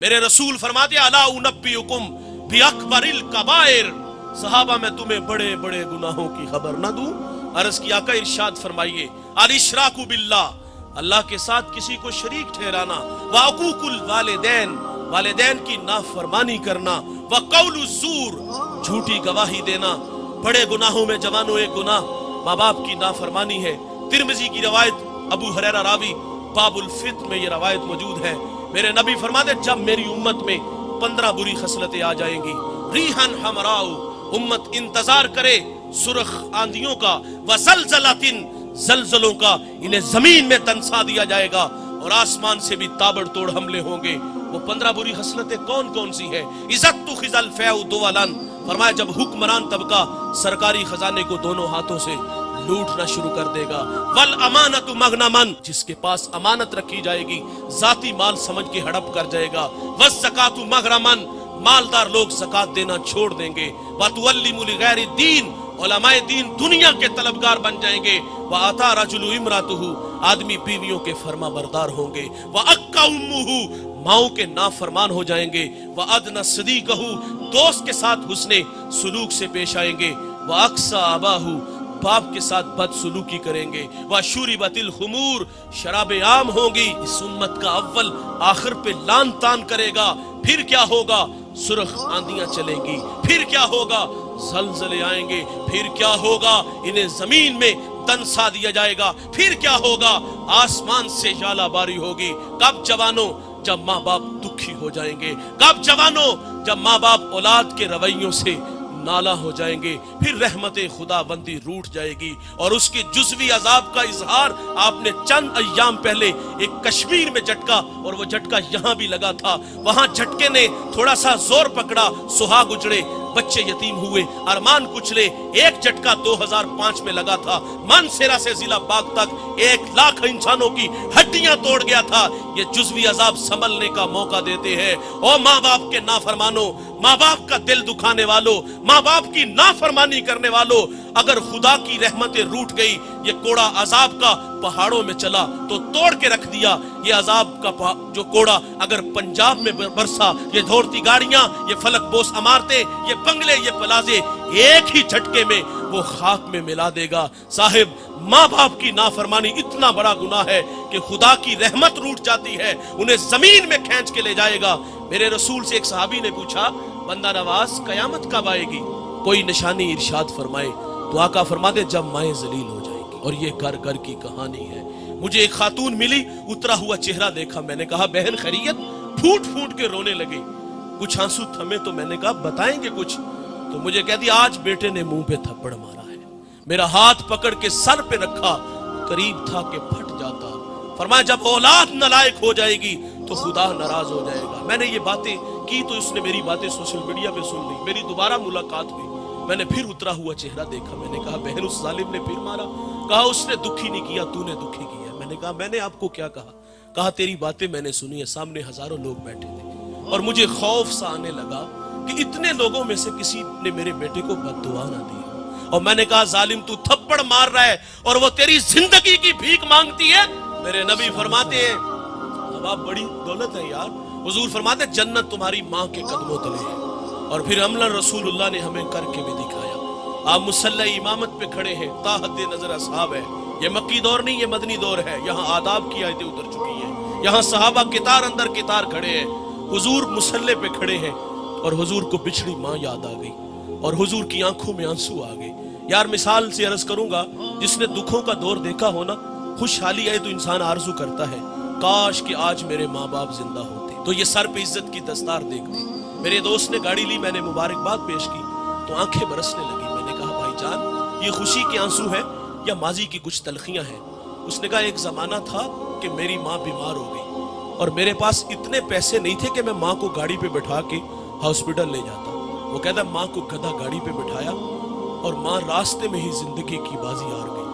मेरे रसूल फरमाते अला उनब्बिउकुम बि अकबरिल कबाइर, सहाबा मैं तुम्हें बड़े बड़े गुनाहों की खबर ना दूं। अर्ज की आका इरशाद फरमाइए अल इशराकु बिल्लाह, अल्लाह के साथ किसी को शरीक ठहराना, व अकूकुल वालिदैन, वालिदैन की नाफरमानी करना, व कौलु ज़ूर, झूठी गवाही देना। बड़े गुनाहों में जवानों एक गुनाह माँ बाप की नाफरमानी है। तिरमिज़ी की रवायत, अबू हुरैरा रावी, बाबुल फित्र में ये रवायत मौजूद है। मेरे नबी फरमाते जब मेरी उम्मत में 15 बुरी खसलतें आ जाएंगी, रीहन हमराउ, उम्मत इंतजार करे सुरख आंधियों का, व ज़लज़लातिन, ज़लज़लों का, इन्हें जमीन में तनसा दिया जाएगा और आसमान से भी ताबड़तोड़ हमले होंगे। वो 15 बुरी खसलतें कौन कौन सी है? इज़्ज़तु खिज़ल फ़ैउ दुवलन, फरमाया जब हुक्मरान तबका सरकारी खजाने को दोनों हाथों से लूटना शुरू कर देगा। वल अमानतु मगनमन, जिसके पास अमानत रखी जाएगी जाती माल समझ के हड़प कर जाएगा। वस ज़कातु मगरमन, मालदार लोग ज़कात देना छोड़ देंगे। व तुअल्लिमु लिगैरि दीन, उलमाए दीन दुनिया के तलबगार बन जाएंगे। व अता रजुलु इमरातुहु, आदमी बीवियों के फर्मा बरदार होंगे। व अक्का उम्मुहु, माओ के नाफरमान हो जाएंगे। व अदना सदीकहु, दोस्त के साथ हुस्ने सुलूक से पेश आएंगे। व अक्सा अबाहु, बाप के साथ बदसलूकी करेंगे। व शुरिबतिल खुमूर, शराबे आम होगी। इस उम्मत का अव्वल आखिर पे लान तान करेगा। फिर क्या होगा? सुरख आंधियां चलेंगी। फिर क्या होगा? ज़लज़ले आएंगे। फिर क्या होगा? इन्हें जमीन में तनसा दिया जाएगा। फिर क्या होगा? आसमान से जालाबारी होगी। कब जवानों? जब माँ बाप दुखी हो जाएंगे। कब जवानों? जब माँ बाप औलाद के रवैयों से नाला हो जाएंगे। फिर रहमते खुदा बंदी रूठ जाएगी और उसके जुज़वी अजाब का इजहार आपने चंद अय्याम पहले एक कश्मीर में झटका, और वो झटका यहाँ भी लगा था। वहां झटके ने थोड़ा सा जोर पकड़ा, सुहाग उजड़े, बच्चे यतीम हुए, अरमान कुचले। एक झटका 2005 में लगा था, मानसेरा से जिला बाग तक 1 लाख इंसानों की हड्डियां तोड़ गया था। ये जुज़वी अजाब संभलने का मौका देते हैं। ओ माँ बाप के नाफरमानो, माँ बाप का दिल दुखाने वालों, माँ बाप की नाफरमानी करने वालों, अगर खुदा की रहमतें रूठ गई, ये कोड़ा अजाब का पहाड़ों में चला तो तोड़ के रख दिया। ये अजाब का जो कोड़ा अगर पंजाब में बरसा, ये दौड़ती गाड़ियां, ये फलक बोस इमारतें, ये बंगले, ये प्लाजे, एक ही झटके में वो खाक में मिला देगा। साहिब, माँ बाप की नाफरमानी इतना बड़ा गुनाह है कि खुदा की रहमत रूठ जाती है, उन्हें जमीन में खींच के ले जाएगा। मेरे रसूल से एक सहाबी ने पूछा, बंदा नवाज कयामत कब आएगी? कोई निशानी इरशाद फरमाए। तो आका फरमाते जब माएं जलील हो जाएंगी। और ये घर घर की कहानी है। मुझे एक खातून मिली, उतरा हुआ चेहरा देखा, मैंने कहा बहन खैरियत? फूट फूट के रोने लगे। कुछ आंसू थमे तो मैंने कहा बताएंगे कुछ? तो मुझे कह दिया आज बेटे ने मुंह पे थप्पड़ मारा है। मेरा हाथ पकड़ के सर पे रखा, करीब था कि फट जाता। फरमाया जब औलाद नालायक हो जाएगी तो खुदा नाराज हो जाएगा। मैंने ये बातें की तो इसने मेरी बातें सोशल मीडिया पे सुन ली। मेरी दोबारा मुलाकात हुई, मैंने फिर उतरा हुआ चेहरा देखा। मैंने कहा बहन उस जालिम ने फिर मारा? कहा उसने दुखी नहीं किया, तूने दुखी किया। मैंने कहा मैंने आपको क्या कहा? कहा तेरी बातें मैंने सुनी है, सामने हजारों लोग बैठे थे और मुझे खौफ सा आने लगा कि इतने लोगों में से किसी ने मेरे बेटे को बद्दुआ ना दी। और मैंने कहा जालिम तू थप्पड़ मार रहा है और वो तेरी जिंदगी की भीख मांगती है। मेरे नबी फरमाते हैं, अब आप बड़ी दौलत है यार, हुजूर फरमाते जन्नत तुम्हारी माँ के कदमों तले है। और फिर अमलन रसूलुल्लाह ने हमें करके भी दिखाया। आप मुसल्ला इमामत पे खड़े हैं, ताहत नजर असहाब है। ये मक्की दौर नहीं, ये मदनी दौर है। यहाँ आदाब की आयतें उतर चुकी है। यहाँ सहाबा कितार अंदर कितार खड़े हैं। हुजूर मुसल्ले पे खड़े हैं और हुजूर को बिछड़ी माँ याद आ गई और हुजूर की आंखों में आंसू आ गए। यार मिसाल से अर्ज करूंगा, जिसने दुखों का दौर देखा हो ना, खुशहाली आए तो इंसान आरजू करता है काश कि आज मेरे माँ बाप जिंदा होते तो ये सर पे इज्जत की दस्तार देखते। मेरे दोस्त ने गाड़ी ली, मैंने मुबारकबाद पेश की तो आंखें बरसने लगी। मैंने कहा भाईजान ये खुशी के आंसू है या माजी की कुछ तलखियां हैं? उसने कहा एक जमाना था कि मेरी माँ बीमार हो गई और मेरे पास इतने पैसे नहीं थे कि मैं माँ को गाड़ी पे बैठा के हॉस्पिटल ले जाता। वो कहता माँ को गधा गाड़ी पे बिठाया और माँ रास्ते में ही जिंदगी की बाजी हार गई।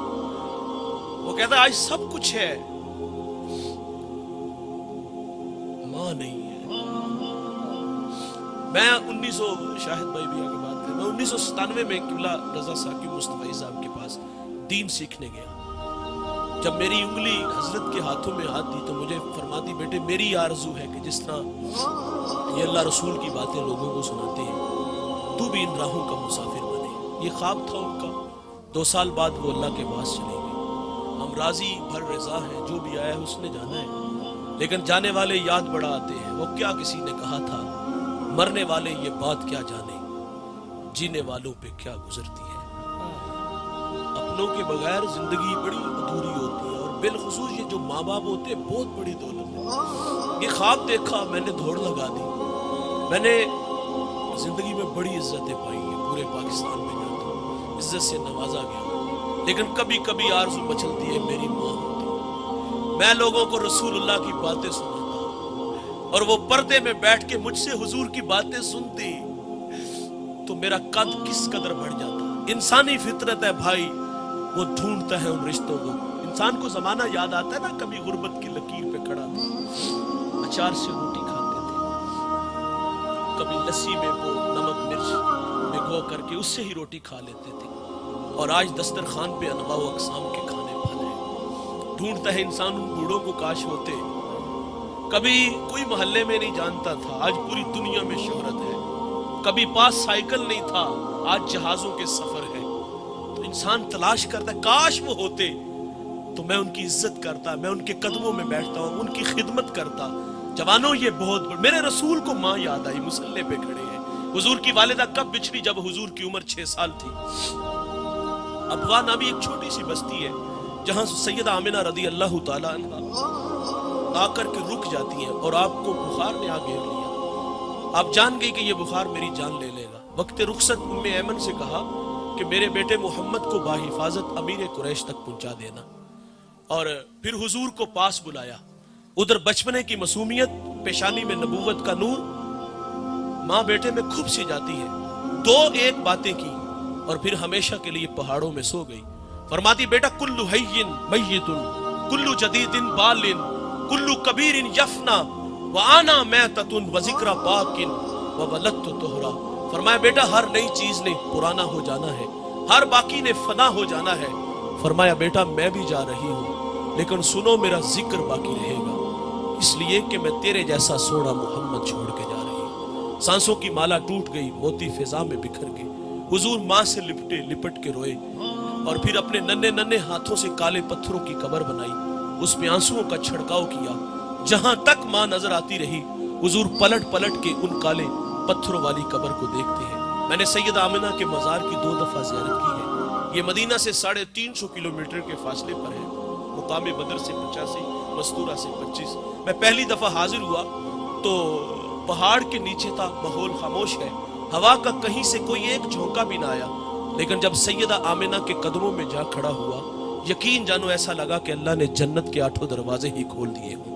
वो कहता आज सब कुछ है, माँ नहीं है। मैं 1900 शाहिद भाई भी आगे बात करें, मैं 1997 में किबला रजा साकिब मुस्तफा साहब के पास दीन सीखने गया। جب میری انگلی حضرت کے ہاتھوں میں ہاتھ دی تو مجھے فرماتی بیٹے میری آرزو ہے کہ جس طرح یہ اللہ رسول کی باتیں لوگوں کو سناتے ہیں تو بھی ان راہوں کا مسافر بنے. یہ خواب تھا ان کا. 2 سال بعد وہ اللہ کے پاس چلے گئے. ہم راضی بھر رضا ہیں, جو بھی آیا ہے اس نے جانا ہے, لیکن جانے والے یاد بڑا آتے ہیں. وہ کیا کسی نے کہا تھا, مرنے والے یہ بات کیا جانے, جینے والوں پہ کیا گزرتی ہے. اپنوں کے بغیر زندگی بڑی ادھوری ہوتی ہے, اور بالخصوص یہ جو ماں باپ ہوتے ہیں بہت بڑی دولت ہے. یہ خواب دیکھا, میں نے دوڑ لگا دی. میں نے زندگی میں بڑی عزتیں پائی ہیں, پورے پاکستان میں جاتا ہوں عزت سے نوازا گیا, لیکن کبھی کبھی آرزو مچلتی ہے میری ماں ہوتی. میں لوگوں کو رسول اللہ کی باتیں سناتا اور وہ پردے میں بیٹھ کے مجھ سے حضور کی باتیں سنتی تو میرا قد کس قدر بڑھ جاتا. انسانی فطرت ہے بھائی, وہ ڈھونڈتا ہے ان رشتوں کو. انسان کو زمانہ یاد آتا ہے نا, کبھی غربت کی لکیر پہ کھڑا تھا, اچار سے روٹی کھاتے تھے, کبھی لسی میں وہ نمک مرچ بھگو کر کے اس سے ہی روٹی کھا لیتے تھے, اور آج دسترخوان پہ انواع و اقسام کے کھانے پھل ہیں. ڈھونڈتا ہے انسان ان بوڑھوں کو کاش ہوتے. کبھی کوئی محلے میں نہیں جانتا تھا, آج پوری دنیا میں شہرت ہے. کبھی پاس سائیکل نہیں تھا, آج جہازوں کے سفر ہے. تو انسان تلاش کرتا ہے کاش وہ ہوتے تو میں ان کی عزت کرتا, میں ان کے قدموں میں بیٹھتا ہوں, ان کی خدمت کرتا. جوانوں یہ بہت میرے رسول کو ماں یاد آئی, مصلے پہ کھڑے ہیں. حضور کی والدہ کب بچھڑی, جب حضور کی عمر 6 سال تھی. ابوا نامی ایک چھوٹی سی بستی ہے جہاں سیدہ آمنہ رضی اللہ تعالی عنہ آ کر کے رک جاتی ہیں, اور آپ کو بخار نے آ گھیر لیا. آپ جان گئی کہ یہ بخار میری جان لے لے گا. وقت رخصت ام ایمن سے کہا کہ میرے بیٹے محمد کو باحفاظت امیر قریش تک پہنچا دینا, اور پھر حضور کو پاس بلایا. ادھر بچپنے کی معصومیت, پیشانی میں نبوت کا نور, ماں بیٹے میں کھپ سی جاتی ہے. 2 باتیں کی اور پھر ہمیشہ کے لیے پہاڑوں میں سو گئی. فرماتی بیٹا کلو حین میت, کلو جدید بال, کلو کبیر یفنا, وانا میتۃ وذکر پاک وولدت طہرا. فرمایا بیٹا ہر نئی چیز نے پرانا ہو جانا ہے, ہر باقی نے فنا ہو جانا ہے. فرمایا بیٹا میں بھی جا رہی ہوں, لیکن سنو میرا ذکر باقی رہے گا, اس لیے کہ میں تیرے جیسا سونا محمد چھوڑ کے جا رہی ہوں. سانسوں کی مالا ٹوٹ گئی, موتی فضا میں بکھر گئے. حضور ماں سے لپٹ کے روئے, اور پھر اپنے ننھے ہاتھوں سے کالے پتھروں کی قبر بنائی, اس میں آنسوؤں کا چھڑکاؤ کیا. جہاں تک ماں نظر آتی رہی حضور پلٹ کے ان کالے پتھروں والی قبر کو دیکھتے ہیں. میں نے سیدہ آمنہ کے مزار کی 2 دفعہ زیارت کی ہے. یہ مدینہ سے 350 کلومیٹر کے فاصلے پر ہے. مقام بدر سے 85, مستورہ سے 25. میں پہلی دفعہ حاضر ہوا تو پہاڑ کے نیچے تھا, ماحول خاموش ہے, ہوا کا کہیں سے کوئی ایک جھونکا بھی نہ آیا. لیکن جب سیدہ آمنہ کے قدموں میں جا کھڑا ہوا, یقین جانو ایسا لگا کہ اللہ نے جنت کے 8 دروازے ہی کھول دیے ہوں.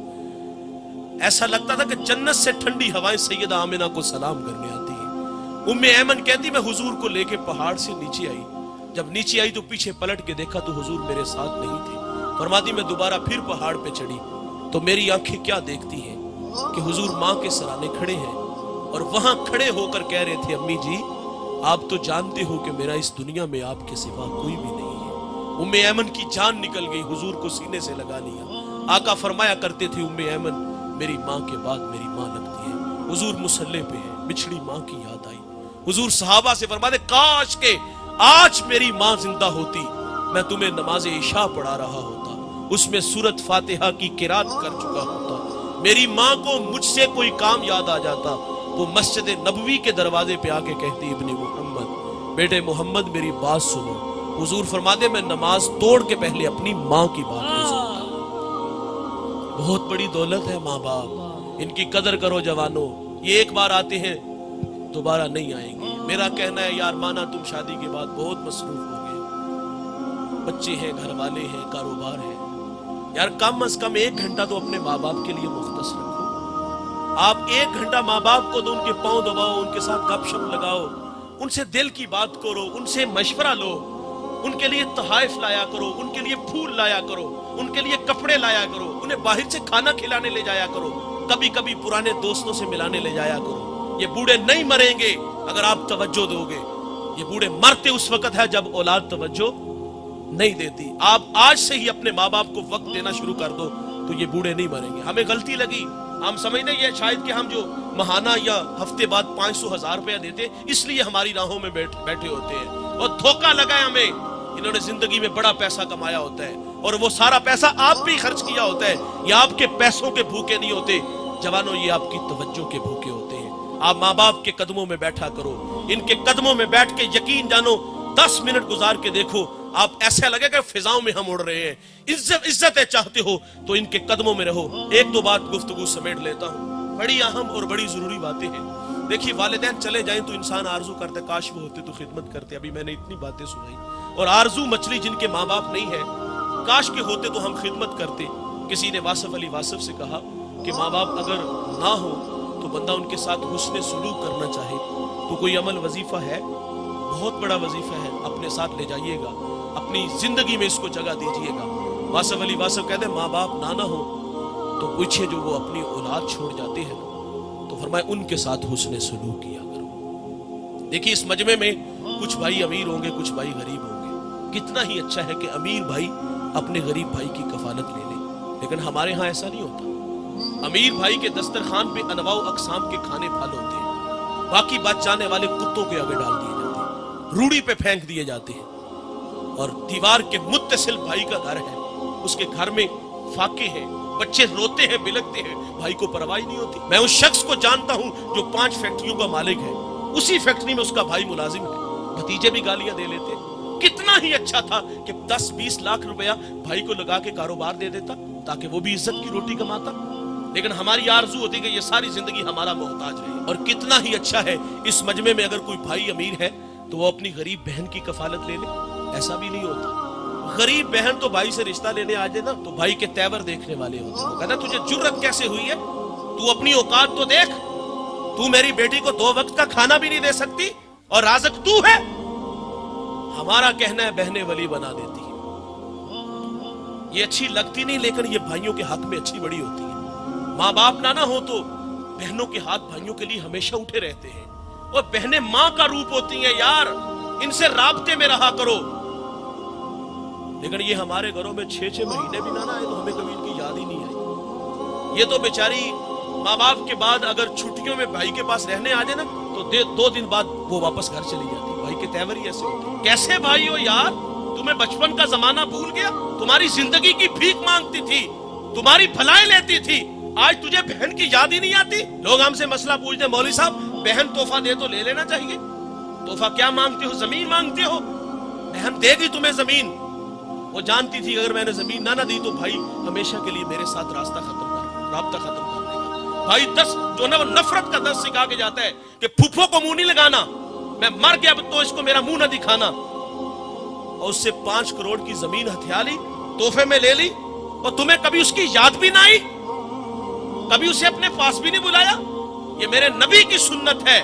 ایسا لگتا تھا کہ جنت سے ٹھنڈی ہوائیں سیدہ آمنہ کو سلام کرنے آتی ہیں. ام ایمن کہتی میں حضور کو لے کے پہاڑ سے نیچے آئی. جب نیچے آئی تو پیچھے پلٹ کے دیکھا تو حضور میرے ساتھ نہیں تھے. فرماتی میں دوبارہ پھر پہاڑ پہ چڑھی تو میری آنکھیں کیا دیکھتی ہیں کہ حضور ماں کے سرانے کھڑے ہیں, اور وہاں کھڑے ہو کر کہہ رہے تھے امی جی آپ تو جانتے ہو کہ میرا اس دنیا میں آپ کے سوا کوئی بھی نہیں ہے. ام ایمن کی جان نکل گئی, حضور کو سینے سے لگا لیا. آقا فرمایا کرتے تھے ام ایمن میری ماں کے بعد میری ماں لگتی ہے. حضور مصلے پہ ہے, بچھڑی ماں کی یاد آئی. حضور صحابہ سے فرماتے کاش کہ آج میری ماں زندہ ہوتی, میں تمہیں نماز عشاء پڑھا رہا ہوتا, اس میں سورت فاتحہ کی قرات کر چکا ہوتا. میری ماں کو مجھ سے کوئی کام یاد آ جاتا, وہ مسجد نبوی کے دروازے پہ آ کے کہتی ابن محمد, بیٹے محمد میری بات سنو. حضور فرماتے میں نماز توڑ کے پہلے اپنی ماں کی بات سنتا. بہت بڑی دولت ہے ماں باپ, ان کی قدر کرو جوانوں. یہ ایک بار آتے ہیں دوبارہ نہیں آئیں گے. میرا کہنا ہے یار مانا تم شادی کے بعد بہت مصروف ہو گئے, بچے ہیں, گھر والے ہیں, کاروبار ہے, یار کم از کم 1 گھنٹہ تو اپنے ماں باپ کے لیے مختص رکھو. آپ 1 گھنٹہ ماں باپ کو دو, ان کے پاؤں دباؤ, ان کے ساتھ گپ شپ لگاؤ, ان سے دل کی بات کرو, ان سے مشورہ لو, ان کے لیے تحائف لایا کرو, ان کے لیے پھول لایا کرو, ان کے لیے کپڑے لایا کرو, انہیں باہر سے کھانا کھلانے لے جایا کرو, کبھی کبھی پرانے دوستوں سے ملانے لے جایا کرو. یہ بوڑھے نہیں مریں گے اگر آپ توجہ دو گے. یہ بوڑھے مرتے اس وقت ہے جب اولاد توجہ नहीं देती। आप आज से ही अपने माँ बाप को वक्त देना शुरू कर दो तो ये बूढ़े नहीं मरेंगे। हमें गलती लगी, हम समझते ये शायद कि हम जो महाना या हफ्ते बाद 500,000 रुपया देते इसलिए हमारी राहों में बैठे होते हैं, और धोखा लगा है हमें। इन्होंने जिंदगी में बड़ा पैसा कमाया होता है और वो सारा पैसा आप भी खर्च किया होता है। ये आपके पैसों के भूखे नहीं होते जवानों, ये आपकी तवज्जो के भूखे होते हैं। आप माँ बाप के कदमों में बैठा करो, इनके कदमों में बैठ के यकीन जानो 10 मिनट गुजार के देखो, आप ऐसा लगेगा फिजाओं में हम उड़ रहे हैं। इज्जत चाहते हो तो इनके कदमों में रहो। एक दो बात गुफ्तगू समेट लेता हूँ, बड़ी अहम और बड़ी जरूरी बातें हैं। देखिए, वालिदैन चले जाएं तो इंसान आरजू करता है काश वो होते तो खिदमत करते। अभी मैंने इतनी बातें सुनाई, और आरजू मछली जिनके माँ बाप नहीं है, काश के होते तो हम खिदमत करते। किसी ने वासिफ अली वासिफ से कहा कि माँ बाप अगर ना हो तो बंदा उनके साथ हुस्ने सुलूक करना चाहे तो कोई अमल वजीफा है, बहुत बड़ा वजीफा है, अपने साथ ले जाइएगा, अपनी जिंदगी में इसको जगह दीजिएगा। वासिफ अली वासिफ कहते माँ बाप ना हो तो पूछे जो वो अपनी औलाद छोड़ जाते हैं तो फरमाए उनके साथ हुस्ने सुलूक किया करो। देखिए, इस मजमे में कुछ भाई अमीर होंगे, कुछ भाई गरीब होंगे। कितना ही अच्छा है कि अमीर भाई अपने गरीब भाई की कफालत ले ले, लेकिन हमारे यहाँ ऐसा नहीं होता। अमीर भाई के दस्तरखान पे अनवाउ अकसाम के खाने फल होते हैं, बाकी बच जाने वाले कुत्तों के आगे डाल दिए जाते हैं, रूढ़ी पे फेंक दिए जाते हैं। और दीवार के मुत्तसिल भाई का घर है, उसके घर में फाके हैं, बच्चे रोते हैं, बिलखते हैं, भाई को परवाह नहीं होती। मैं उस शख्स को जानता हूं जो 5 फैक्ट्रियों का मालिक है, उसी फैक्ट्री में उसका भाई मुलाजिम है, भतीजे भी गालियां दे लेते। कितना ही अच्छा था कि 10-20 लाख रुपया भाई को लगा के कारोबार दे देता ताकि वो भी इज्जत की रोटी कमाता। लेकिन हमारी आरजू होती कि ये सारी जिंदगी हमारा मोहताज रहे। और कितना ही अच्छा है इस मजमे में अगर कोई भाई अमीर है तो वो अपनी गरीब बहन की कफालत ले ले। ऐसा भी नहीं होता। गरीब बहन तो भाई से रिश्ता लेने आ जाए ना तो भाई के तेवर देखने वाले होते हैं। कहना तुझे जुर्रत कैसे हुई है, तू अपनी औकात तो देख, तू मेरी बेटी को 2 वक्त का खाना भी नहीं दे सकती और राज़िक तू है। हमारा कहना है बहनें वली बना देती है। ये अच्छी लगती नहीं, लेकिन ये भाइयों के हक में अच्छी बड़ी होती है। माँ बाप ना हो तो बहनों के हाथ भाइयों के लिए हमेशा उठे रहते हैं, और बहनें माँ का रूप होती हैं। यार, इनसे राब्ते में रहा करो। लेकिन ये हमारे घरों में 6-6 महीने भी ना आए तो हमें कभी इनकी याद ही नहीं आई। ये तो बेचारी माँ बाप के बाद अगर छुट्टियों में भाई के पास रहने आ जाए ना तो 2 दिन बाद वो वापस घर चली जाती। भाई के तेवर ही ऐसे होते हैं। कैसे भाई हो यार, तुम्हें बचपन का जमाना भूल गया? तुम्हारी जिंदगी की भीख मांगती थी, तुम्हारी भलाई लेती थी, आज तुझे बहन की याद ही नहीं आती। लोग हमसे मसला पूछते, मौलवी साहब बहन तोहफा दे तो ले लेना चाहिए। तोहफा क्या मांगते हो? जमीन मांगते हो? बहन देगी तुम्हें जमीन। वो जानती थी अगर मैंने जमीन ना दी तो भाई हमेशा के लिए मेरे साथ राब्ता खत्म कर देगा। भाई 10 जो नफरत का 10 सिखा के जाता है कि फूफो को मुंह नहीं लगाना, मैं मर गया तो इसको मेरा मुंह ना दिखाना, और उससे 5 करोड़ की जमीन हथिया ली, तोहफे में ले ली, और तुम्हें कभी उसकी याद भी ना आई, कभी उसे अपने पास भी नहीं बुलाया। ये मेरे नबी की सुन्नत है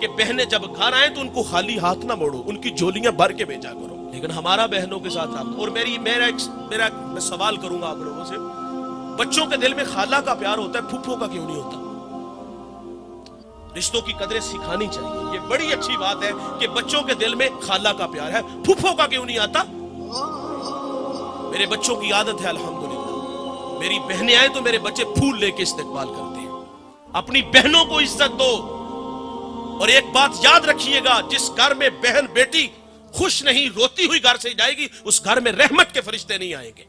कि बहनें जब घर आए तो उनको खाली हाथ ना मोड़ो, उनकी झोलियां भर के भेजा करो। लेकिन हमारा बहनों के साथ आप, और मैं सवाल करूंगा आप लोगों से, बच्चों के दिल में खाला का प्यार होता है, फूफो का क्यों नहीं होता? रिश्तों की कदरें सिखानी चाहिए। ये बड़ी अच्छी बात है कि बच्चों के दिल में खाला का प्यार है, फूफो का क्यों नहीं आता? मेरे बच्चों की आदत है अल्हम्दुलिल्लाह, मेरी बहनें आए तो मेरे बच्चे फूल लेके इस्तकबाल करते हैं। अपनी बहनों को इज्जत दो। और एक बात याद रखिएगा, जिस घर में बहन बेटी खुश नहीं रोती हुई घर से जाएगी, उस घर में रहमत के फरिश्ते नहीं आएंगे।